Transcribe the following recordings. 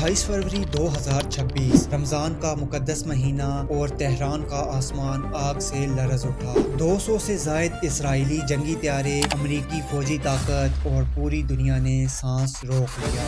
28 फरवरी 2026 रमज़ान का मुकद्दस महीना और तेहरान का आसमान आग से लरज़ उठा। 200 से ज़ायद इसराइली जंगी त्यारे, अमरीकी फौजी ताकत और पूरी दुनिया ने सांस रोक लिया।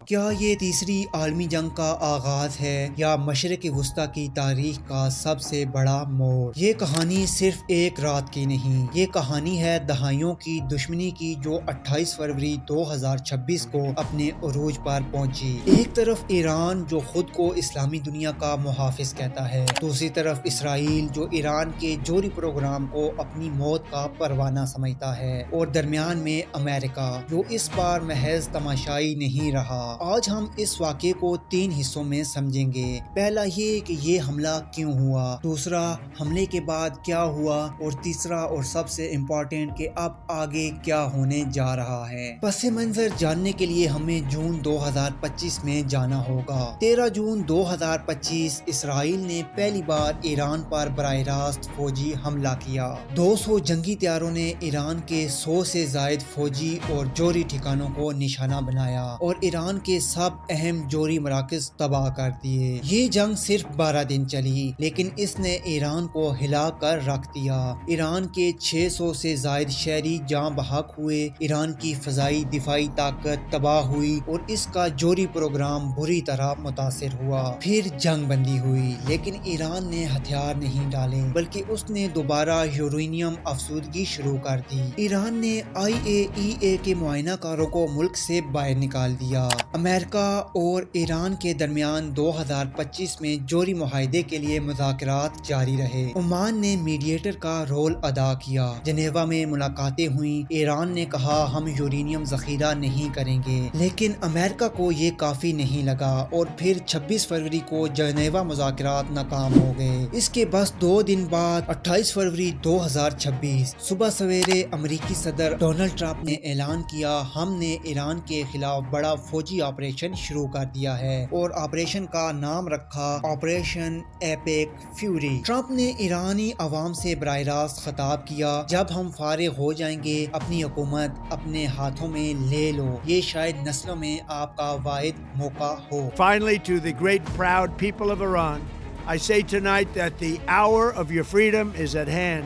क्या ये तीसरी आलमी जंग का आगाज है या मशरिक़ वस्ता की तारीख का सबसे बड़ा मोड़? ये कहानी सिर्फ एक रात की नहीं, ये कहानी है दहाइयों की दुश्मनी की जो 28 फरवरी 2026 को अपने उरूज पर पहुंची। एक तरफ ईरान जो खुद को इस्लामी दुनिया का मुहाफिज कहता है, दूसरी तरफ इसराइल जो ईरान के जोरी प्रोग्राम को अपनी मौत का परवाना समझता है, और दरमियान में अमेरिका जो इस बार महज तमाशाई नहीं रहा। आज हम इस वाक़े को 3 हिस्सों में समझेंगे। पहला ये कि ये हमला क्यों हुआ, दूसरा हमले के बाद क्या हुआ, और तीसरा और सबसे इम्पोर्टेंट कि अब आगे क्या होने जा रहा है। पस मंजर जानने के लिए हमें जून 2025 में जाना होगा। 13 जून 2025 इसराइल ने पहली बार ईरान पर बराह रास्त फौजी हमला किया। 200 जंगी त्यारों ने ईरान के 100 से जायद फौजी और जोरी ठिकानों को निशाना बनाया और ईरान के सब अहम जोरी मराकज तबाह कर दिए। ये जंग सिर्फ 12 दिन चली, लेकिन इसने ईरान को हिला कर रख दिया। ईरान के 600 से जायद शहरी जान बहक हुए, ईरान की फजाई दिफाई ताकत तबाह हुई और इसका जोरी प्रोग्राम बुरी तरह मुतासिर हुआ। फिर जंग बंदी हुई, लेकिन ईरान ने हथियार नहीं डाले, बल्कि उसने दोबारा यूरेनियम अफसूदगी शुरू कर दी। ईरान ने IAEA के मुआयनाकारों को मुल्क से बाहर निकाल दिया। अमेरिका और ईरान के दरमियान 2025 में जोरी मुआहदे के लिए मुज़ाकरात जारी रहे। ओमान ने मीडिएटर का रोल अदा किया। जनेवा में मुलाकातें हुई। ईरान ने कहा हम यूरेनियम जखीरा नहीं करेंगे, लेकिन अमेरिका को ये काफी नहीं लगा और फिर 26 फरवरी को जनेवा मुज़ाकरात नाकाम हो गए। इसके बस 2 दिन बाद 28 फरवरी 2026 सुबह सवेरे अमरीकी सदर डोनाल्ड ट्रंप ने ऐलान किया हमने ईरान के खिलाफ बड़ा फौजी ऑपरेशन शुरू कर दिया है और ऑपरेशन का नाम रखा ऑपरेशन एपिक फ्यूरी। ट्रंप ने ईरानी अवाम से बराह रास्त खिताब किया जब हम फारिग हो जाएंगे अपनी हुकूमत अपने हाथों में ले लो, ये शायद नस्लों में आपका वाहिद मौका हो। Finally, to the great proud people of Iran, I say tonight that the hour of your freedom is at hand.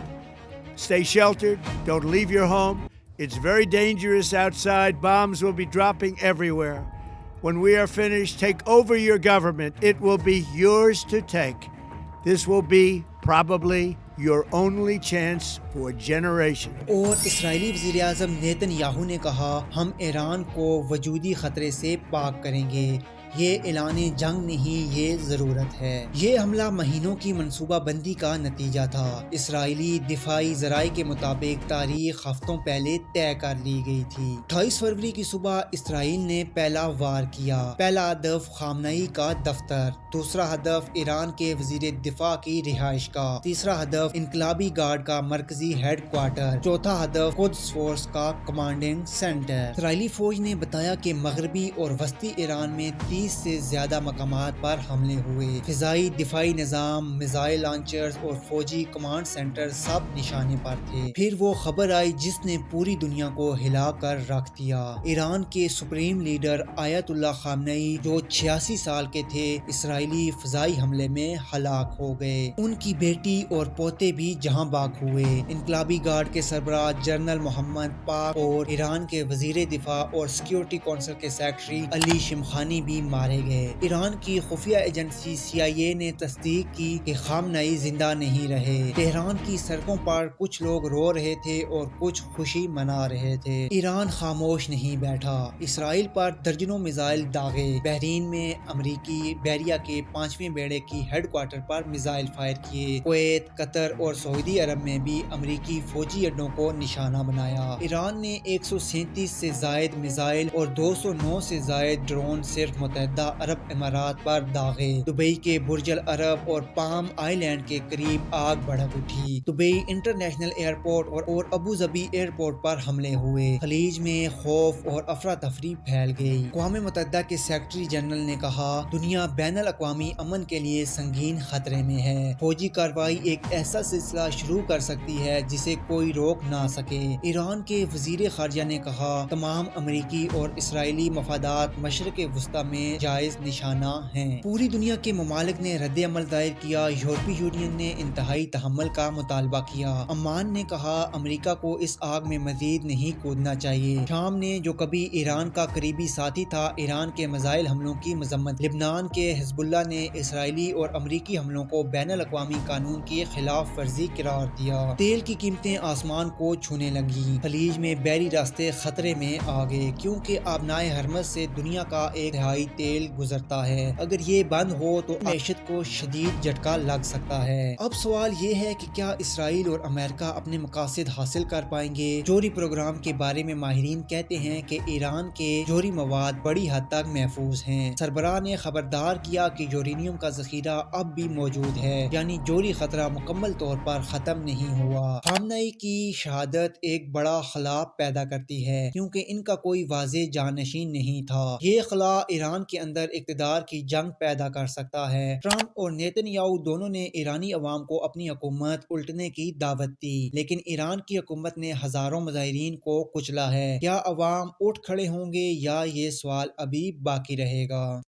Stay sheltered, don't leave your home. It's very dangerous outside. Bombs will be dropping everywhere. When we are finished, take over your government. It will be yours to take. This will be probably your only chance for generations. और इस्राएली वज़ीर आज़म Netanyahu ने कहा हम Iran को वजूदी खतरे से पाक करेंगे। ये ऐलाने जंग नहीं, ये ज़रूरत है। ये हमला महीनों की मनसूबा बंदी का नतीजा था। इसराइली दिफाई ज़राए के मुताबिक तारीख हफ्तों पहले तय कर ली गई थी। 28 फरवरी की सुबह इसराइल ने पहला वार किया। पहला हदफ खामनेई का दफ्तर, दूसरा हदफ ईरान के वज़ीर दिफा की रिहाइश का, तीसरा हदफ इनकलाबी गार्ड का मरकजी हेड क्वार्टर, चौथा हदफ कुद्स फोर्स का कमांडिंग सेंटर। इसराइली फौज ने बताया कि मगरबी और वस्ती ईरान में 30 से ज्यादा मकामात पर हमले हुए। फिजाई दिफाई निजाम, मिसाइल लॉन्चर्स और फौजी कमांड सेंटर सब निशाने पर थे। फिर वो खबर आई जिसने पूरी दुनिया को हिला कर रख दिया। ईरान के सुप्रीम लीडर आयतुल्लाह खामनेई जो 86 साल के थे, इसराइली फिजाई हमले में हलाक हो गए। उनकी बेटी और पोते भी जहां बाग हुए। इनकलाबी गार्ड के सरबराह जनरल मोहम्मद पाक और ईरान के वजीर दिफा और सिक्योरिटी काउंसिल के सेक्रेटरी अली शिमखानी भी मारे गए। ईरान की खुफिया एजेंसी CIA ने तस्दीक की कि खामनेई जिंदा नहीं रहे। तेहरान की सड़कों पर कुछ लोग रो रहे थे और कुछ खुशी मना रहे थे। ईरान खामोश नहीं बैठा। इसराइल पर दर्जनों मिसाइल दागे। बहरीन में अमरीकी बहरिया के 5वें बेड़े की हेडक्वार्टर पर मिसाइल फायर किए। कुवैत, कतर और सऊदी अरब में भी अमरीकी फौजी अड्डों को निशाना बनाया। ईरान ने 137 से जायद मिसाइल और 209 से जायद ड्रोन सिर्फ متحدہ عرب امارات پر داغے۔ دبئی کے برج العرب اور پام آئی لینڈ کے قریب آگ بھڑک اٹھی۔ دبئی انٹرنیشنل ایئرپورٹ اور ابوظہبی ایئرپورٹ پر حملے ہوئے۔ خلیج میں خوف اور افراتفری پھیل گئی۔ اقوام متحدہ کے سیکرٹری جنرل نے کہا، دنیا بین الاقوامی امن کے لیے سنگین خطرے میں ہے۔ فوجی کارروائی ایک ایسا سلسلہ شروع کر سکتی ہے جسے کوئی روک نہ سکے۔ ایران کے وزیر خارجہ نے کہا، تمام امریکی اور اسرائیلی مفادات مشرق وسطی میں جائز نشانہ ہیں۔ پوری دنیا کے ممالک نے رد عمل ظاہر کیا۔ یورپی یونین نے انتہائی تحمل کا مطالبہ کیا۔ عمان نے کہا، امریکہ کو اس آگ میں مزید نہیں کودنا چاہیے۔ شام نے جو کبھی ایران کا قریبی ساتھی تھا، ایران کے میزائل حملوں کی مذمت۔ لبنان کے حزب اللہ نے اسرائیلی اور امریکی حملوں کو بین الاقوامی قانون کی خلاف ورزی قرار دیا۔ تیل کی قیمتیں آسمان کو چھونے لگیں۔ خلیج میں بحری راستے خطرے میں آ گئے کیونکہ آبنائے ہرمز سے دنیا کا 1/3 تیل گزرتا ہے۔ اگر یہ بند ہو تو معیشت کو شدید جھٹکا لگ سکتا ہے۔ اب سوال یہ ہے کہ کیا اسرائیل اور امریکہ اپنے مقاصد حاصل کر پائیں گے؟ جوہری پروگرام کے بارے میں ماہرین کہتے ہیں کہ ایران کے جوہری مواد بڑی حد تک محفوظ ہیں۔ سربراہ نے خبردار کیا کہ یورینیم کا ذخیرہ اب بھی موجود ہے، یعنی جوہری خطرہ مکمل طور پر ختم نہیں ہوا۔ خامنئی کی شہادت ایک بڑا خلا پیدا کرتی ہے کیونکہ ان کا کوئی واضح جانشین نہیں تھا۔ یہ خلا ایران کے اندر اقتدار کی جنگ پیدا کر سکتا ہے۔ ٹرمپ اور نیتن یاہو دونوں نے ایرانی عوام کو اپنی حکومت الٹنے کی دعوت دی، لیکن ایران کی حکومت نے ہزاروں مظاہرین کو کچلا ہے۔ کیا عوام اٹھ کھڑے ہوں گے یا یہ سوال ابھی باقی رہے گا؟